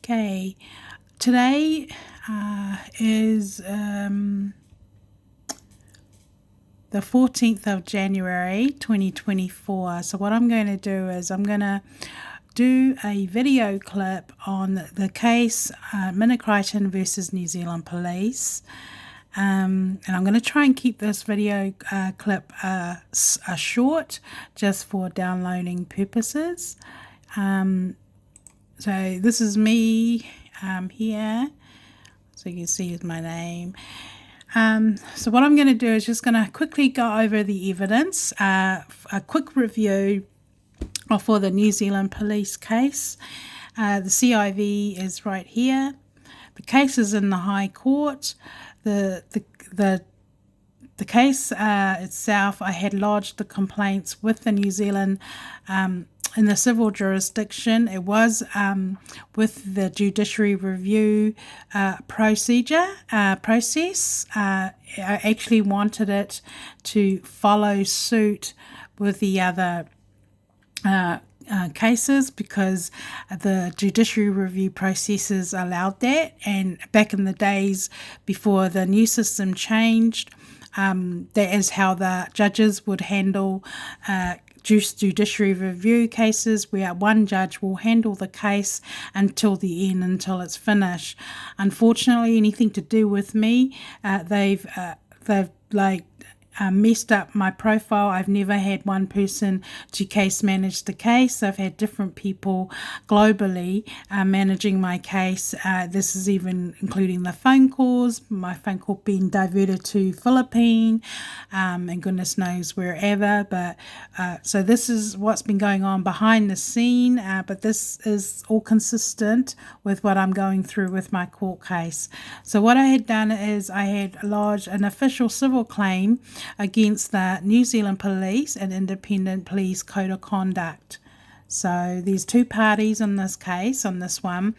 Okay, today is the 14th of January 2024. So what I'm going to do is I'm going to do a video clip on the case Crichton versus New Zealand Police. And I'm going to try and keep this video clip short, just for downloading purposes. So this is me here, so you can see is my name. So what I'm going to do is just going to quickly go over the evidence, a quick review for the New Zealand Police case. The CIV is right here. The case is in the High Court. The case itself, I had lodged the complaints with the New Zealand in the civil jurisdiction. It was with the judiciary review process. I actually wanted it to follow suit with the other cases because the judiciary review processes allowed that, and back in the days before the new system changed, that is how the judges would handle judiciary review cases, where one judge will handle the case until the end, until it's finished. Unfortunately, anything to do with me, they've messed up my profile. I've never had one person to case manage the case. I've had different people globally managing my case. This is even including the phone calls, my phone call being diverted to Philippines, and goodness knows wherever. But so this is what's been going on behind the scene, but this is all consistent with what I'm going through with my court case. So what I had done is I had lodged an official civil claim against the New Zealand Police and Independent Police Code of Conduct. So there's two parties in this case, on this one,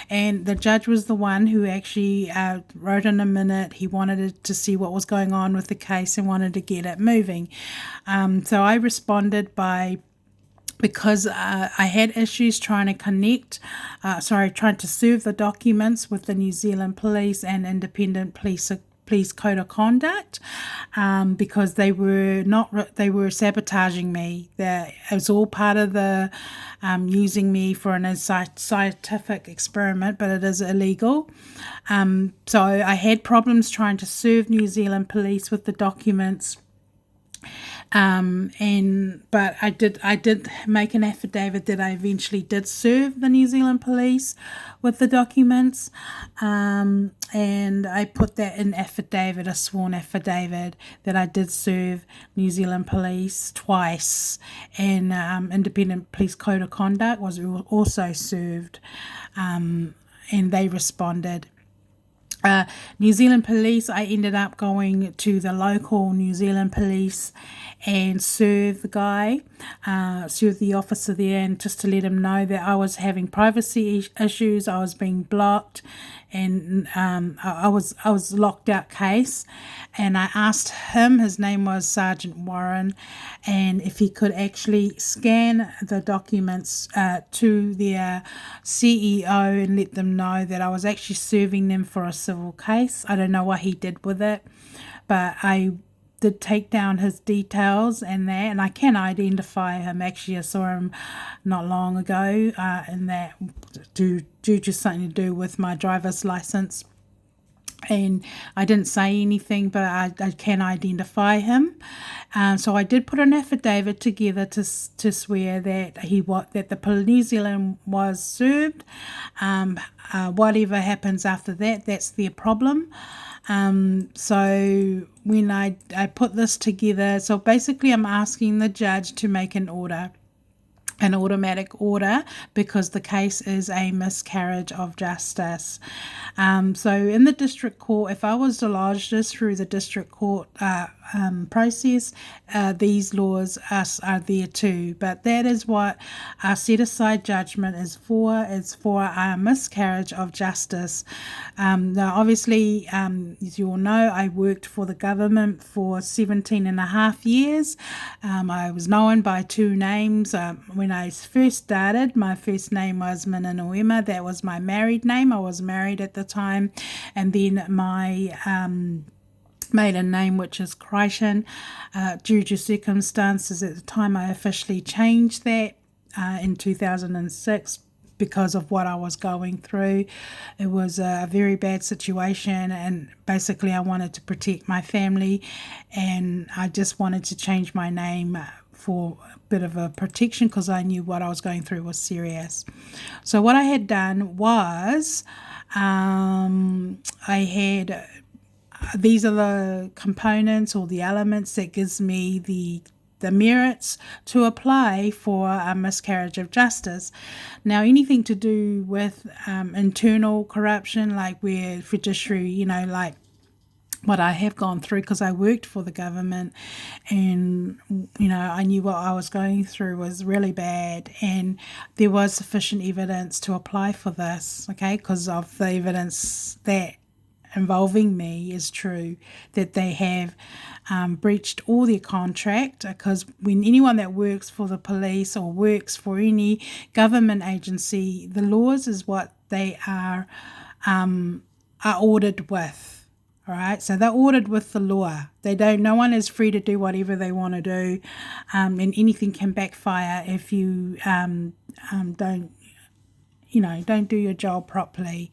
and the judge was the one who actually wrote in a minute. He wanted to see what was going on with the case and wanted to get it moving. So I responded because I had issues trying to serve the documents with the New Zealand Police and Independent Police Code of Conduct, because they were sabotaging me. It was all part of the using me for an scientific experiment, but it is illegal. So I had problems trying to serve New Zealand Police with the documents. But I did make an affidavit that I eventually did serve the New Zealand Police with the documents, and I put that in affidavit, a sworn affidavit, that I did serve New Zealand Police twice, and Independent Police Code of Conduct was also served, and they responded. New Zealand Police, I ended up going to the local New Zealand Police and serve the officer there, and just to let him know that I was having privacy issues, I was being blocked, and I was locked out case. And I asked him, his name was Sergeant Warren, and if he could actually scan the documents to their CEO and let them know that I was actually serving them for a civil case. I don't know what he did with it, but I did take down his details and I can identify him. Actually, I saw him not long ago, and that due to something to do with my driver's license. And I didn't say anything, but I can identify him. So I did put an affidavit together to swear that the New Zealand was served. Whatever happens after that, that's their problem. So when I put this together, so basically I'm asking the judge to make an automatic order, because the case is a miscarriage of justice. So in the district court, if I was to lodge this through the district court process, these laws are there too. But that is what our set-aside judgment is for. It's for a miscarriage of justice. Now, obviously, as you all know, I worked for the government for 17 and a half years. I was known by two names. When when I first started, my first name was Minanoema. That was my married name. I was married at the time. And then my maiden name, which is Crichton, due to circumstances at the time, I officially changed that in 2006 because of what I was going through. It was a very bad situation, and basically I wanted to protect my family, and I just wanted to change my name for a bit of a protection because I knew what I was going through was serious. So what I had done was I had these are the components or the elements that gives me the merits to apply for a miscarriage of justice. Now, anything to do with internal corruption, like where judiciary, like what I have gone through, because I worked for the government, and I knew what I was going through was really bad, and there was sufficient evidence to apply for this, okay, because of the evidence that involving me is true, that they have breached all their contract, because when anyone that works for the police or works for any government agency, the laws is what they are ordered with. All right, so they're ordered with the law. No one is free to do whatever they want to do, and anything can backfire if you don't do your job properly.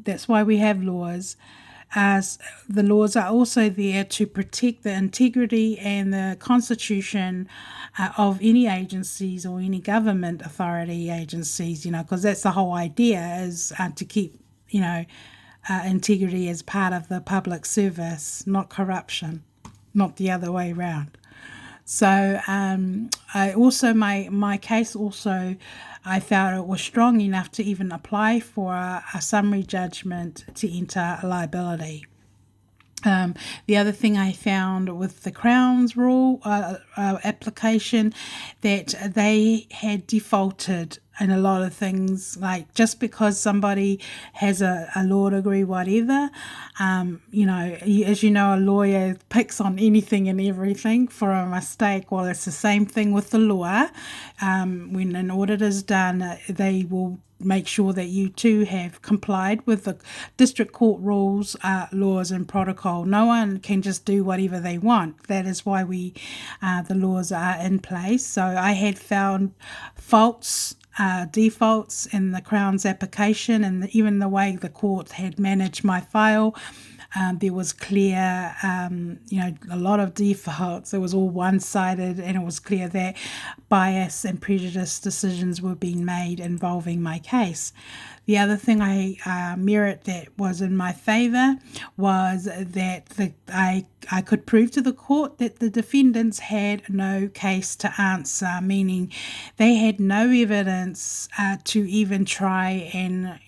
That's why we have laws. The laws are also there to protect the integrity and the constitution of any agencies or any government authority agencies, because that's the whole idea, is to keep, integrity as part of the public service, not corruption, not the other way around. So I also, my case also, I felt it was strong enough to even apply for a summary judgment to enter liability. The other thing I found with the Crown's rule application, that they had defaulted in a lot of things, like just because somebody has a law degree, whatever, as you know, a lawyer picks on anything and everything for a mistake. Well, it's the same thing with the law. When an audit is done, they will make sure that you too have complied with the district court rules, laws and protocol. No one can just do whatever they want. That is why the laws are in place. So I had found defaults in the Crown's application, and even the way the court had managed my file. There was clear, a lot of defaults. It was all one-sided, and it was clear that bias and prejudice decisions were being made involving my case. The other thing merit that was in my favour was that I could prove to the court that the defendants had no case to answer, meaning they had no evidence to even try and,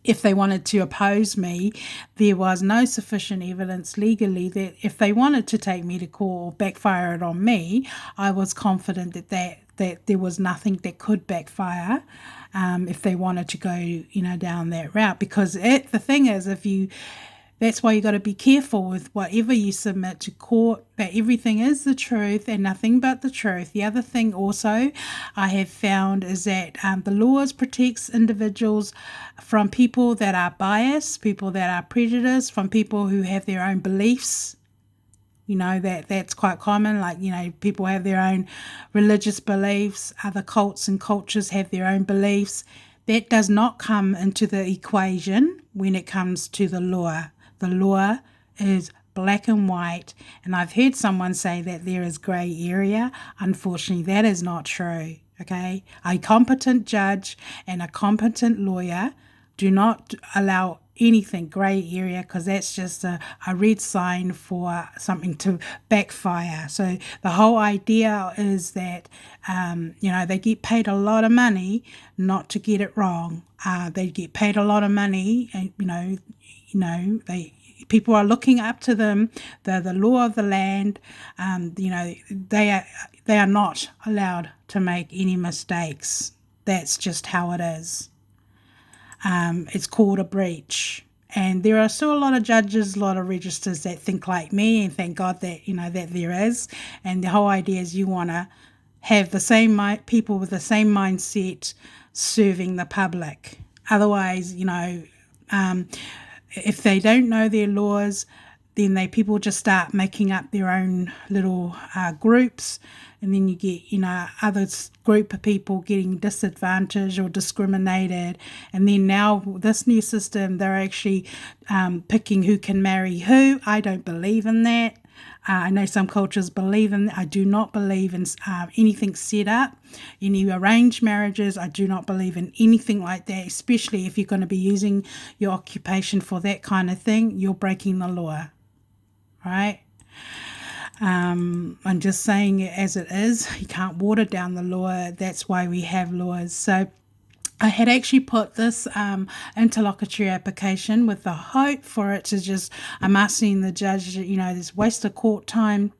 if they wanted to oppose me, there was no sufficient evidence legally that if they wanted to take me to court or backfire it on me, I was confident that there was nothing that could backfire if they wanted to go, down that route. Because the thing is, that's why you got to be careful with whatever you submit to court, that everything is the truth and nothing but the truth. The other thing also I have found is that the laws protects individuals from people that are biased, people that are prejudiced, from people who have their own beliefs. That's quite common. Like, people have their own religious beliefs. Other cults and cultures have their own beliefs. That does not come into the equation when it comes to the law. The law is black and white, and I've heard someone say that there is grey area. Unfortunately, that is not true, okay? A competent judge and a competent lawyer do not allow anything grey area, because that's just a red sign for something to backfire. So the whole idea is that, they get paid a lot of money not to get it wrong. They get paid a lot of money, and, people are looking up to them, the law of the land. They are not allowed to make any mistakes. That's just how it is. It's called a breach, And there are still a lot of judges, a lot of registers that think like me, and thank God that, that there is. And the whole idea is you want to have the same people with the same mindset serving the public. Otherwise, if they don't know their laws, then people just start making up their own little groups, and then you get other group of people getting disadvantaged or discriminated. And then now this new system, they're actually picking who can marry who. I don't believe in that. I know some cultures believe in that. I do not believe in anything set up, any arranged marriages. I do not believe in anything like that, especially if you're going to be using your occupation for that kind of thing. You're breaking the law, right? I'm just saying it as it is. You can't water down the law. That's why we have laws. So I had actually put this interlocutory application with the hope for it to just, I'm asking the judge, this waste of court time,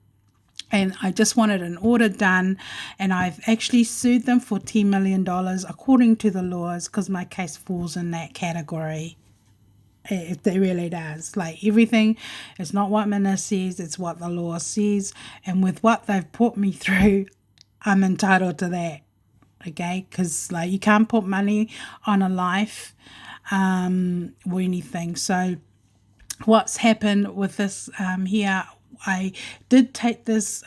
and I just wanted an order done, and I've actually sued them for $10 million according to the laws, because my case falls in that category. It really does. Like everything, it's not what Minna says, it's what the law says. And with what they've put me through, I'm entitled to that. Okay? Because you can't put money on a life or anything. So what's happened with this here, I did take this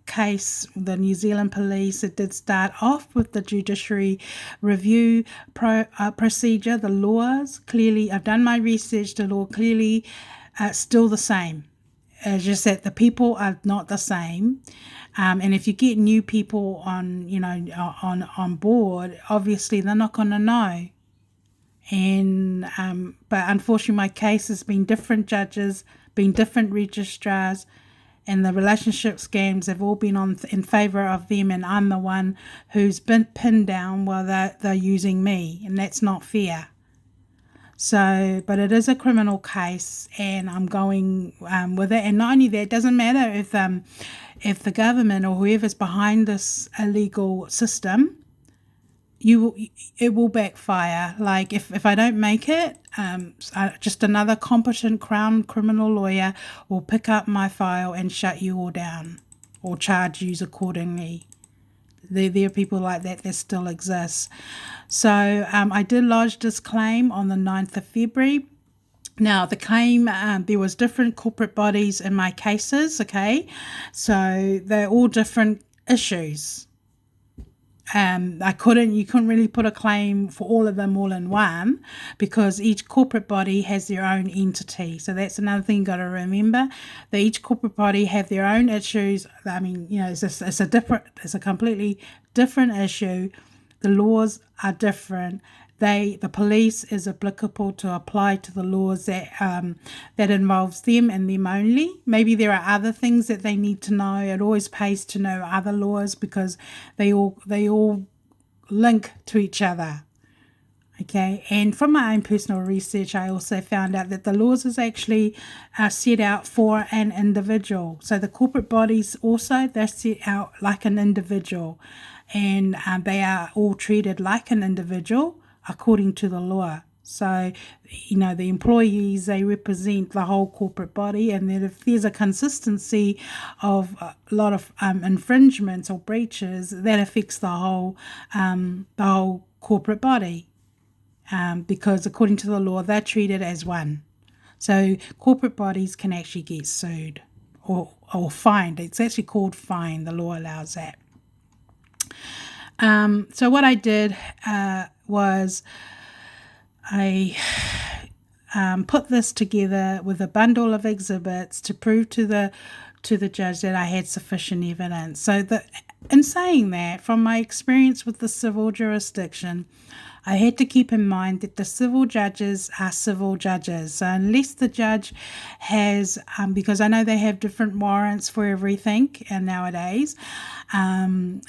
case, the New Zealand police. It did start off with the judiciary review procedure. The laws clearly, I've done my research, the law clearly still the same. It's just that the people are not the same. And if you get new people on board, obviously they're not going to know. And but unfortunately my case has been different judges, been different registrars, and the relationship scams have all been in favour of them, and I'm the one who's been pinned down while they're using me, and that's not fair. So, but it is a criminal case, and I'm going with it. And not only that, it doesn't matter if the government or whoever's behind this illegal system, it will backfire. Like if I don't make it, just another competent Crown criminal lawyer will pick up my file and shut you all down or charge you accordingly. There are people like that still exist. So I did lodge this claim on the 9th of February. Now, the claim, there was different corporate bodies in my cases, okay? So they're all different issues. You couldn't really put a claim for all of them all in one, because each corporate body has their own entity. So that's another thing you got to remember, that each corporate body have their own issues. I mean, it's a completely different issue. The laws are different. The police is applicable to apply to the laws that involves them and them only. Maybe there are other things that they need to know. It always pays to know other laws, because they all link to each other. Okay, and from my own personal research, I also found out that the laws is actually set out for an individual. So the corporate bodies also, they're set out like an individual, and they are all treated like an individual according to the law. So, the employees, they represent the whole corporate body, and then if there's a consistency of a lot of infringements or breaches, that affects the whole corporate body, because according to the law, they're treated as one. So corporate bodies can actually get sued or fined. It's actually called fine. The law allows that. So what I did was I put this together with a bundle of exhibits to prove to the judge that I had sufficient evidence. So in saying that, from my experience with the civil jurisdiction, I had to keep in mind that the civil judges are civil judges. So unless the judge has, because I know they have different warrants for everything nowadays, and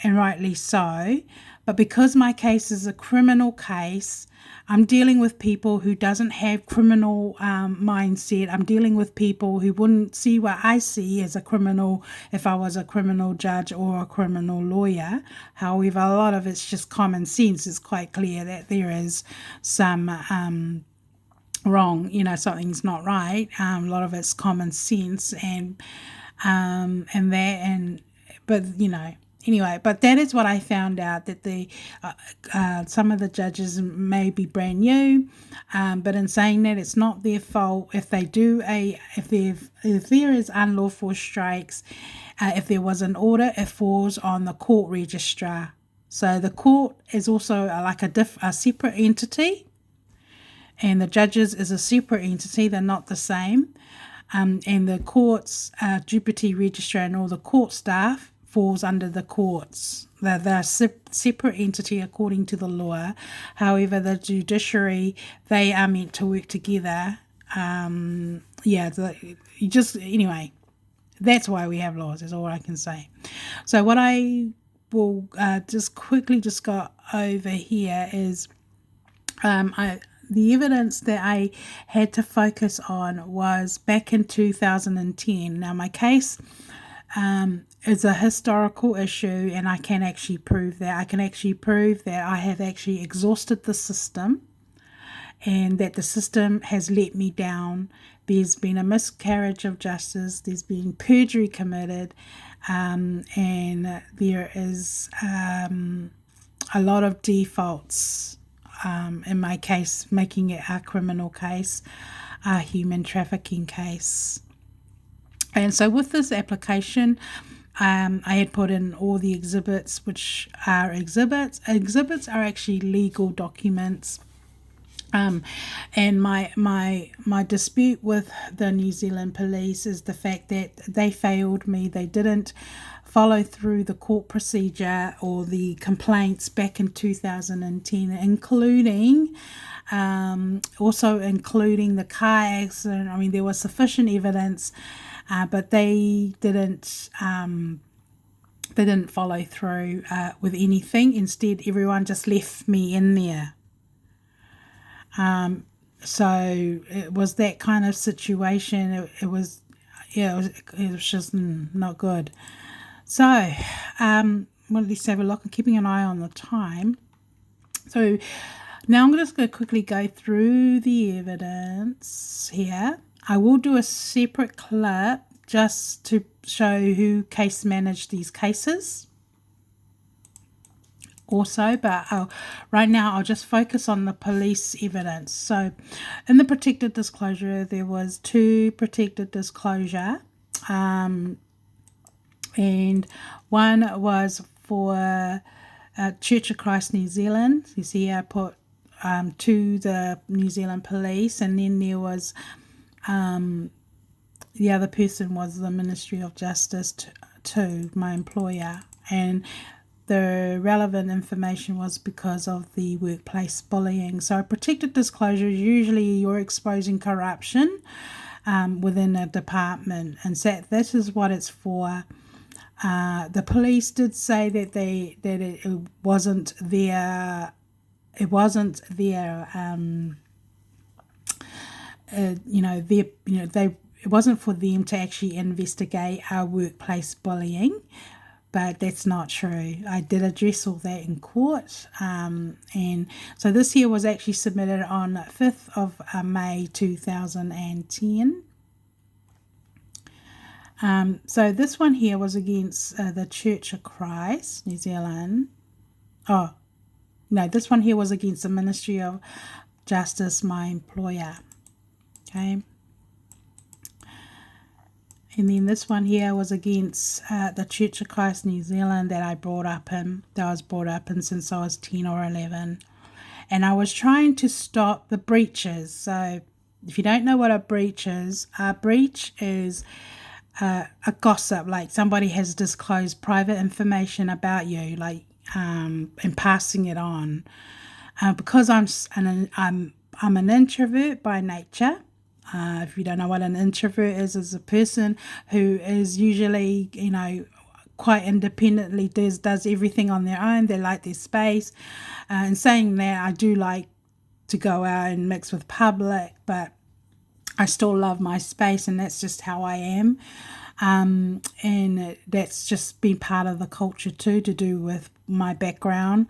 rightly so, but because my case is a criminal case, I'm dealing with people who doesn't have criminal mindset. I'm dealing with people who wouldn't see what I see as a criminal if I was a criminal judge or a criminal lawyer. However, a lot of it's just common sense. It's quite clear that there is some wrong, something's not right. A lot of it's common sense and that, but anyway, but that is what I found out, that the some of the judges may be brand new, but in saying that, it's not their fault if they do if there is unlawful strikes. If there was an order, it falls on the court registrar. So the court is also like a separate entity, and the judges is a separate entity. They're not the same. And the courts, deputy registrar and all the court staff falls under the courts. They're a separate entity according to the law. However, the judiciary, they are meant to work together. Anyway, that's why we have laws, is all I can say. So what I will just quickly just go over here is the evidence that I had to focus on was back in 2010. Now, my case is a historical issue, and I can actually prove that. I can actually prove that I have actually exhausted the system, and that the system has let me down. There's been a miscarriage of justice. There's been perjury committed, and there is a lot of defaults. In my case, making it a criminal case, a human trafficking case. And so with this application, I had put in all the exhibits, which are exhibits. Exhibits are actually legal documents. And my dispute with the New Zealand police is the fact that they failed me. They didn't follow through the court procedure or the complaints back in 2010, including the car accident. I mean, there was sufficient evidence, but they didn't follow through with anything. Instead, everyone just left me in there. So it was that kind of situation. It was just not good. So, let's have a look. I'm keeping an eye on the time. So now I'm just going to quickly go through the evidence here. I will do a separate clip just to show who case managed these cases also, but right now I'll just focus on the police evidence. So in the protected disclosure, there was 2 protected disclosure, and one was for Church of Christ New Zealand. You see I put to the New Zealand police, and then there was the other person was the Ministry of Justice to my employer, and the relevant information was because of the workplace bullying. So a protected disclosure is usually you're exposing corruption within a department, and so this is what it's for. The police did say that it wasn't their it wasn't for them to actually investigate our workplace bullying, but that's not true. I did address all that in court, and so this here was actually submitted on 5th of May 2010. So this one here was against the Church of Christ New Zealand. Oh, no, this one here was against the Ministry of Justice, my employer. Okay. And then this one here was against the Church of Christ New Zealand that I was brought up in since I was 10 or 11. And I was trying to stop the breaches. So if you don't know what a breach is a gossip, like somebody has disclosed private information about you, like and passing it on. Because I'm an introvert by nature. If you don't know what an introvert is a person who is usually, quite independently does everything on their own. They like their space. And saying that, I do like to go out and mix with public, but I still love my space, and that's just how I am. And that's just been part of the culture too, to do with my background.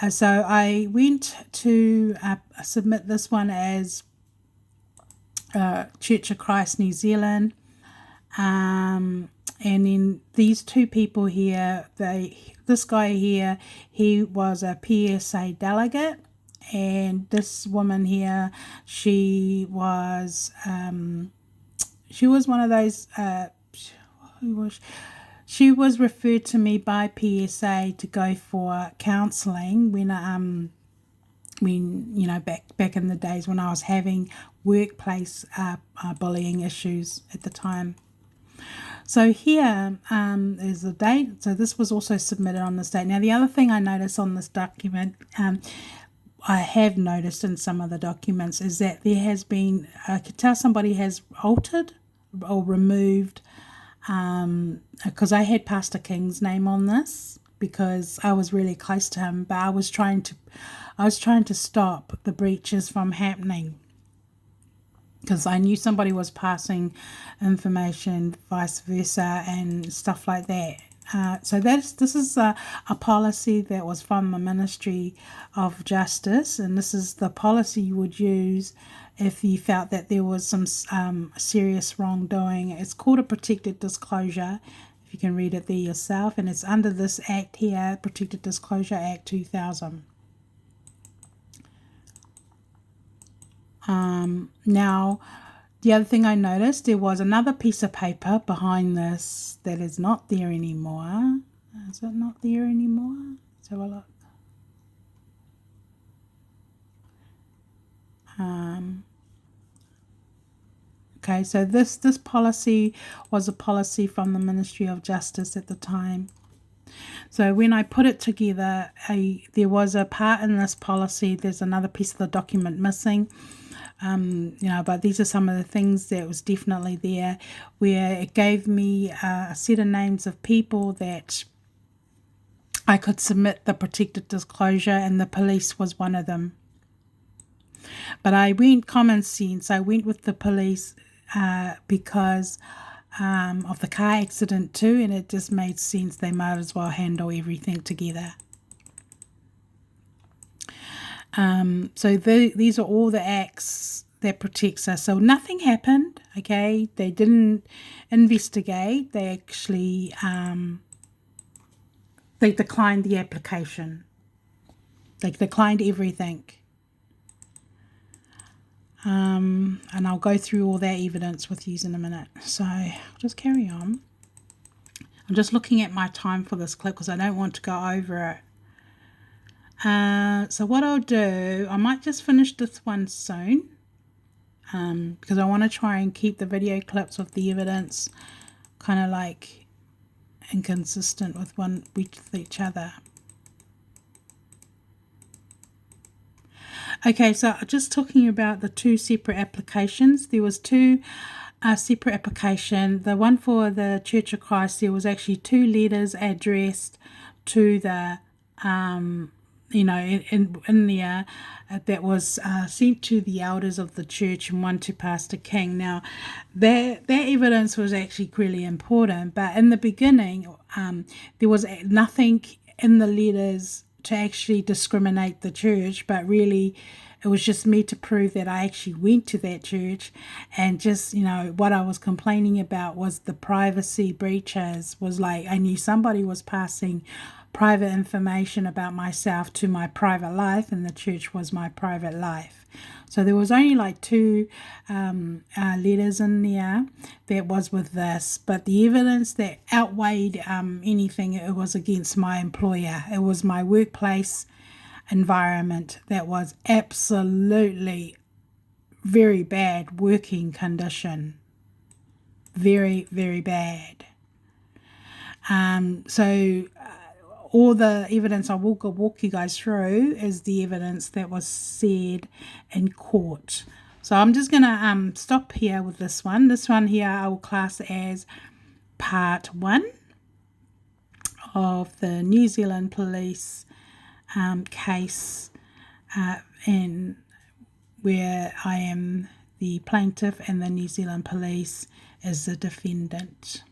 So I went to submit this one as Church of Christ New Zealand. And then these two people here, this guy here, he was a PSA delegate, and this woman here, she was one of those. Who was? She was referred to me by PSA to go for counselling when back in the days when I was having workplace bullying issues at the time. So here is the date. So this was also submitted on this date. Now, the other thing I noticed on this document, I have noticed in some of the documents, is that there has been, I could tell somebody has altered or removed, because I had Pastor King's name on this because I was really close to him, but I was trying to stop the breaches from happening, because I knew somebody was passing information, vice versa, and stuff like that. So this is a policy that was from the Ministry of Justice, and this is the policy you would use if you felt that there was some serious wrongdoing. It's called a protected disclosure, if you can read it there yourself, and it's under this act here, Protected Disclosure Act 2000. Now, the other thing I noticed, there was another piece of paper behind this that is not there anymore. Is it not there anymore? Let's have a look. Okay, so this policy was a policy from the Ministry of Justice at the time. So when I put it together, there was a part in this policy, there's another piece of the document missing. But these are some of the things that was definitely there, where it gave me a set of names of people that I could submit the protected disclosure, and the police was one of them. But I went common sense. I went with the police because of the car accident too, and it just made sense. They might as well handle everything together. So these are all the acts that protects us. So nothing happened, okay? They didn't investigate. They actually, they declined the application. They declined everything. And I'll go through all that evidence with you in a minute. So I'll just carry on. I'm just looking at my time for this clip because I don't want to go over it. So what I'll do, I might just finish this one soon, because I want to try and keep the video clips with the evidence kind of like inconsistent with each other. Okay, so just talking about the two separate applications. There was two separate applications. The one for the Church of Christ, there was actually two letters addressed to the in there that was sent to the elders of the church, and one to Pastor King. Now, that evidence was actually really important, but in the beginning, there was nothing in the letters to actually discriminate the church, but really it was just me to prove that I actually went to that church, and just, what I was complaining about was the privacy breaches. Was like, I knew somebody was passing private information about myself to my private life, and the church was my private life. So there was only like two letters in there that was with this, but the evidence that outweighed anything, it was against my employer. It was my workplace environment that was absolutely very bad working condition. Very, very bad. All the evidence I will walk you guys through is the evidence that was said in court. So I'm just going to stop here with this one. This one here I will class as part 1 of the New Zealand Police case, and where I am the plaintiff and the New Zealand Police is the defendant.